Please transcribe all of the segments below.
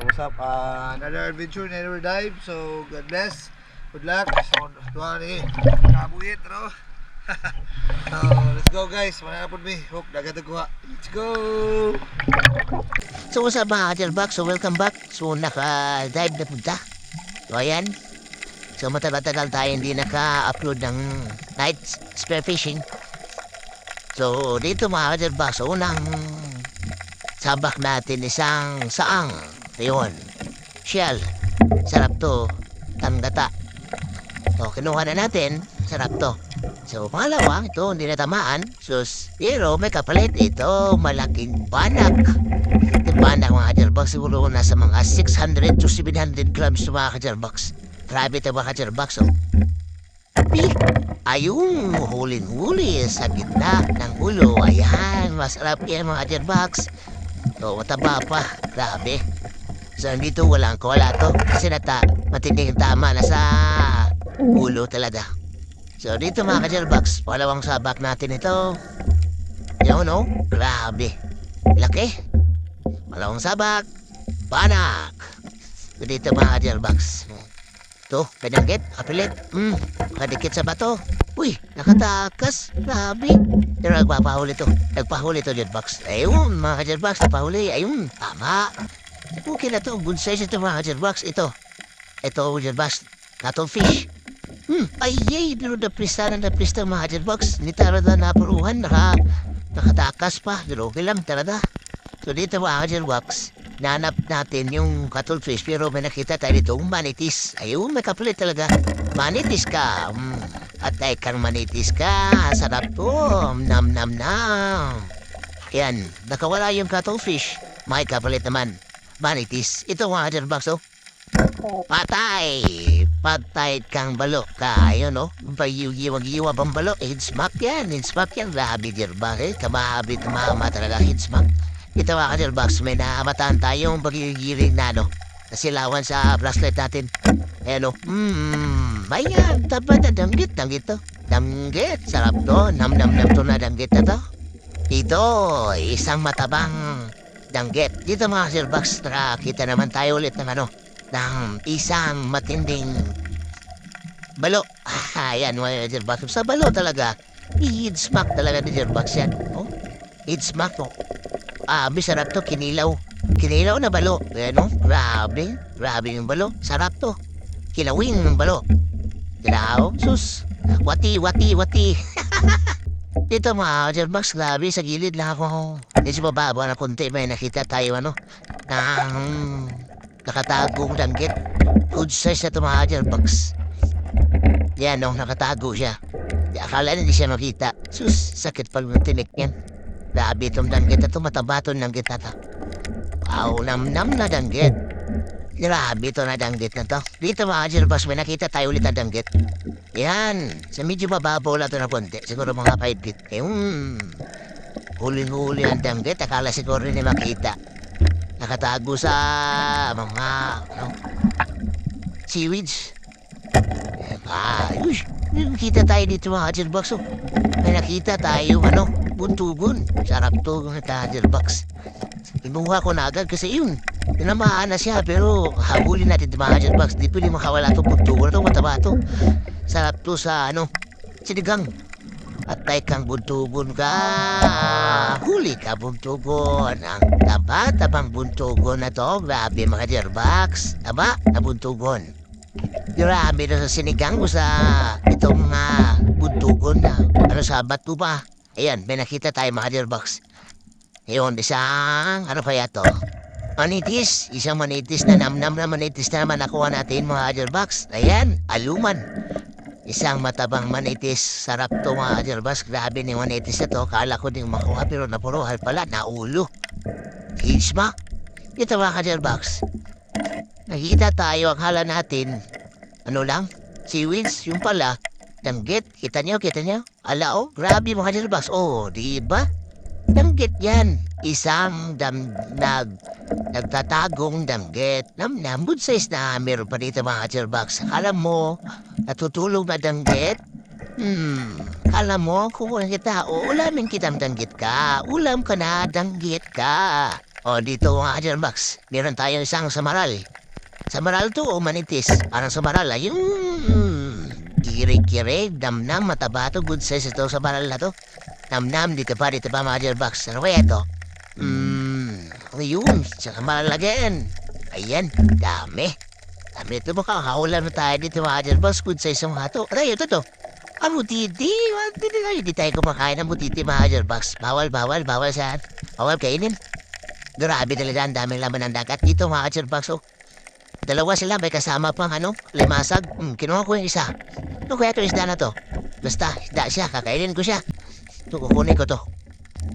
what's up? Another adventure, another dive. So, God bless. Good luck. So, tuwan eh. Kabuhit, no? So, let's go guys. Mananapod mi. Hope, dagat kuha. Let's go! So what's up mga ka-Jalbak? So welcome back. So naka-dive na punta. So ayan. So matagal-tagal tayo hindi naka-upload ng night spearfishing. So dito mga ka-Jalbak, so unang sabak natin isang saang. Ayun. Shell. Sarap to. Tanggata. So kinuha na natin. Sarap to. So pangalawa, ito hindi natamaan. Pero may kapalit ito. Malaking banak. Panak mga ka-Jalbox, siguro nasa mga 600 to 700 grams to mga ka-Jalbox. Grabe ito mga ka-Jalbox, oh. Ayun, huling-huli sa gitna ng ulo. Ayan, masarap yan mga ka-Jalbox. So, mataba pa. Grabe. So, dito walang kawala to. Kasi matinding tama na sa ulo talaga. So, dito mga ka-Jalbox, palawang sabak natin ito. Yun, oh. Grabe. Laki. Malawang sabak. Banak. Dito mga ka-Jalbox. Ito, pinanggit, kapilit. Kadikit sa bato. Uy, nakatakas. Grabe. Pero nagpapahuli to. Nagpahuli to, Jalbox. Ayun, mga ka-Jalbox, napahuli. Ayun, tama. Okay na to. Good size ito, mga ka-Jalbox. Ito, Jalbox. Cuttlefish. Ay, yay. Pero naprista mga ka-Jalbox. Hindi talaga naparuhan. Nakatakas pa. Pero okay lang, talaga. So dito mga ka-Jalbox, nanap natin yung cuttlefish pero may nakita tayo ditong manitis. Ayun, may kapalit talaga. Manitis ka. Atay kang manitis ka. Sarap to. Nam nam nam. Yan, nakawala yung cuttlefish. May kapalit naman. Manitis. Ito mga ka-Jalbox, oh. Patay. Patay kang balo ka. Ayun, oh. Payiwag-iwag ang balo. Hidsmack yan. Hidsmack yan. Labi, Jalbox. Kamahapit mama talaga hidsmack. Ito mga ka-Jalbox, may naamataan tayong pagigiring na nasilawan sa flashlight natin. Ayan o. Ayan, tapat na danggit to. Danggit, sarap to. Nam-nam-nam to na danggit na to. Ito, isang matabang danggit. Dito mga ka-Jalbox, kita naman tayo ulit ng ng isang matinding balo. Ayan mga ka-Jalbox, sa balo talaga. I-smack talaga ni Jalbox yan. Oh, i-smack to. Sarap to, kinilaw. Kinilaw na balo. Ano? Grabe. Grabe yung balo. Sarap to. Kilawin ng balo. Kilaw. Sus. Wati. Dito mga ka-Jalbox, grabe. Sa gilid lang ako. Medyo mababa na kunti. May nakita tayo, ng nakatagong danggit. Good size na ito mga ka-Jalbox. Yan, nakatago siya. Akala na hindi siya makita. Sus, sakit pag ng tinik yan. Grabe itong danggit na ito, matabaton danggit na ito. Wow, nam-nam na danggit. Grabe ito na danggit na ito. Dito mga ka-Jalbox, may nakita tayo ulit na danggit. Yan, sa medyo mababaw lang ito na konti. Siguro mga 5 feet. Huli-huli ang danggit, akala siguro hindi makita. Nakatago sa mga seaweeds. Nakita tayo dito mga ka-Jalbox. May nakita tayo, buntugon. Sarap to mga ka-Jalbox. Inuha ko na agad kasi tinamaan na siya pero habulin natin mga ka-Jalbox. Di pwede makawala to buntugon. Ito mataba to. Sarap to sa sinigang. Atay kang buntugon ka. Huli ka buntugon. Ang taba-tabang buntugon na to. Grabe mga ka-Jalbox. Taba na buntugon. Grabe na sa sinigang ko sa itong mga buntugon na sa bato pa. Ayan, may nakita tayo mga ka-Jalbox. Ayun, isang, kaya to? Manitis, isang manitis na nam-nam na manitis na naman nakuha natin mga ka-Jalbox. Ayan, aluman. Isang matabang manitis. Sarap to mga ka-Jalbox. Grabe ni manitis na to. Kala ko din makuha pero napuruhal pala, naulo. Hidsmack. Ito mga ka-Jalbox. Nakita tayo, ang hala natin. Seaweeds, yung pala. Danggit, kita niyo? Ala, grabe mga ka-Jalbox. Diba? Danggit yan. Isang nagtatagong danggit. Good size na meron pa dito mga ka-Jalbox. Alam mo, natutulog na danggit. Alam mo, kung kita, ulamin kitang danggit ka. Ulam ka na, danggit ka. O dito mga Kajerbox, meron tayong isang samaral. Samaral to o manitis. Parang samaral ay yung kiri-kiri, damnam, mataba to. Good size ito samaral na to. Damnam, dito pa mga Kajerbox. Ano kaya ito? Yun, samaral again. Ayan, dami. Dami ito mukhang haulan na tayo dito mga Kajerbox. Good size yung mga to. Aray, ito to. Ang butiti, hindi tayo kumakain ng butiti mga Kajerbox. Bawal saan. Bawal kainin. Grabe talaga, ang daming laman ng dagat dito mga Kajerbox. Oh. Dalawa sila, may kasama pang limasag. Kinuha ko yung isa. Ano kaya ito isda na to? Basta, isda siya, kakainin ko siya. Ito, kukunin ko to.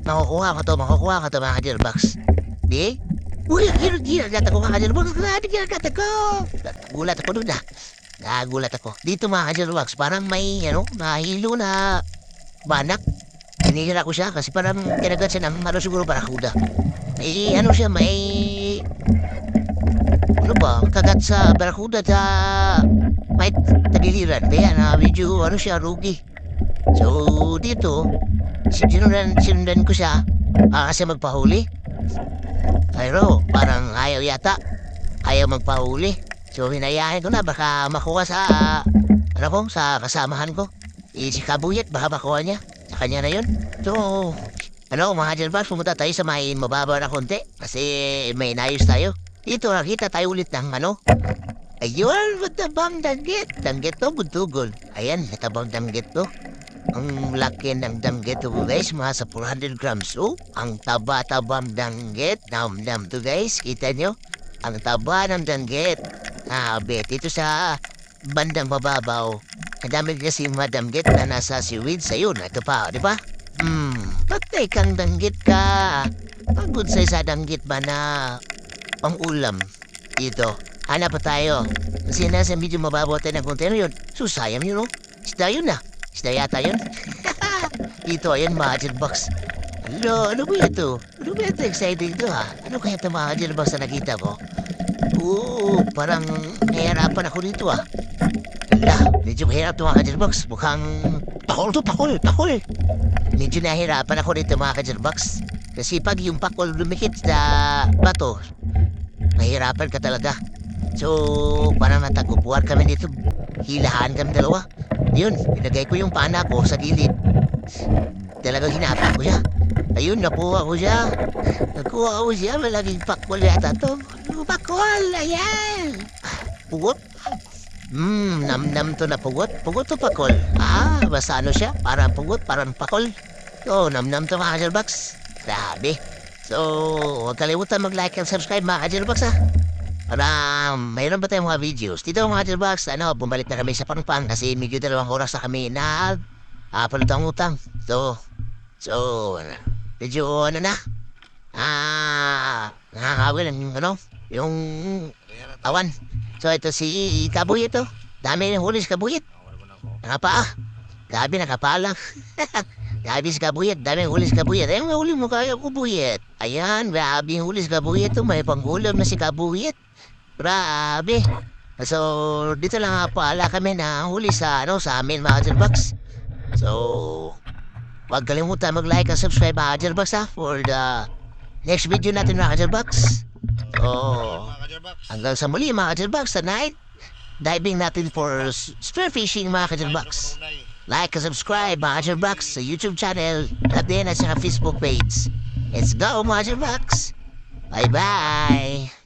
Makukuha ko to mga Kajerbox. Di? Uy, ginagat ako mga Kajerbox. Ginagat ako. Gulat ako doon Nagulat ako. Dito mga Kajerbox, parang may, nahilo na banak. Hinihira ko siya kasi parang kinagat siya ng siguro barakuda. May kagat sa barakuda may tagiliran. Kaya na medyo rugi. So dito, sinundan ko siya kasi magpahuli. Pero parang ayaw yata. Ayaw magpahuli. So hinayahin ko na baka makuha sa sa kasamahan ko. Si Kabuyat baka makuha niya. Sa kanya na yun. So mga Kajerbox, pumunta tayo sa may mababa na konti kasi may inayos tayo. Dito nakita tayo ulit ng ayun, matabang danggit. Danggit to, butugol. Ayan, matabang danggit to. Ang laki ng danggit to guys, mga sa 400 grams. Oh, ang taba-tabang danggit. Nam to guys, kita nyo? Ang taba ng danggit. Bet, ito sa bandang mababaw. Ang dami kasi mga danggit na nasa seaweed sa yun. Ito pa, di ba? Patay kang danggit ka. Pagod sa danggit ba na pang-ulam dito? Hanap pa tayo. Kasi nasa medyo mababaw tayo ng container yun. Susayang yun, no? Isda yun na. Isda yata yun. Dito, ayan mga Kajerbox. Ano ba ito? Ano ba ito? Exciting ito, ha? Ano kaya ito mga Kajerbox na nakita ko? Parang nahihirapan ako dito, ha? Medyo mahirap ito mga Kajerbox. Mukhang pakol. Medyo nahihirapan ako dito mga Kajerbox. Kasi pag yung pakol lumikit sa bato, mahirapan ka talaga. So, parang natagupuan kami dito. Hilahan kami dalawa. Yun, pinagay ko yung pana ko sa gilid. Talagang hinapa ko siya. Ayun, nakuha ko siya. Malaging pakol yata to. Pakol, ayan. Pugot. Nam to na pugot. Pugot to pakol. Basta siya. Parang pugot, parang pakol. So, nam to mga Kajerbox. Grabe. So, huwag kalimutan mag-like and subscribe mga Kajerbox, ha. Para mayroon ba tayong mga videos? Dito mga Kajerbox, bumalik na kami sa Pangpang kasi medyo 2 oras na kami na palutang-utang. So, medyo nakakawin yung awan. So, ito si Kabuyit to. Dami ng huli si Kabuyit. Nakapaa. Gabi nakapalang. Gabi si Kabuyit. Dami ng huli si Kabuyit. Ayun, huli mo kaya Kabuyit. Ayan, grabe yung huli si Kabuyit to. May panggulam na si Kabuyit. Grabe. So, dito lang paala kami na huli sa amin mga Kajerbox. So, huwag kalimutan mag-like and subscribe mga Kajerbox, ha, for the next video natin mga Kajerbox. So, hanggang sa muli mga Kajerbox, tonight, diving natin for spearfishing mga Kajerbox. Like and subscribe mga Kajerbox sa YouTube channel at din at sa Facebook page. Let's go mga Kajerbox. Bye-bye.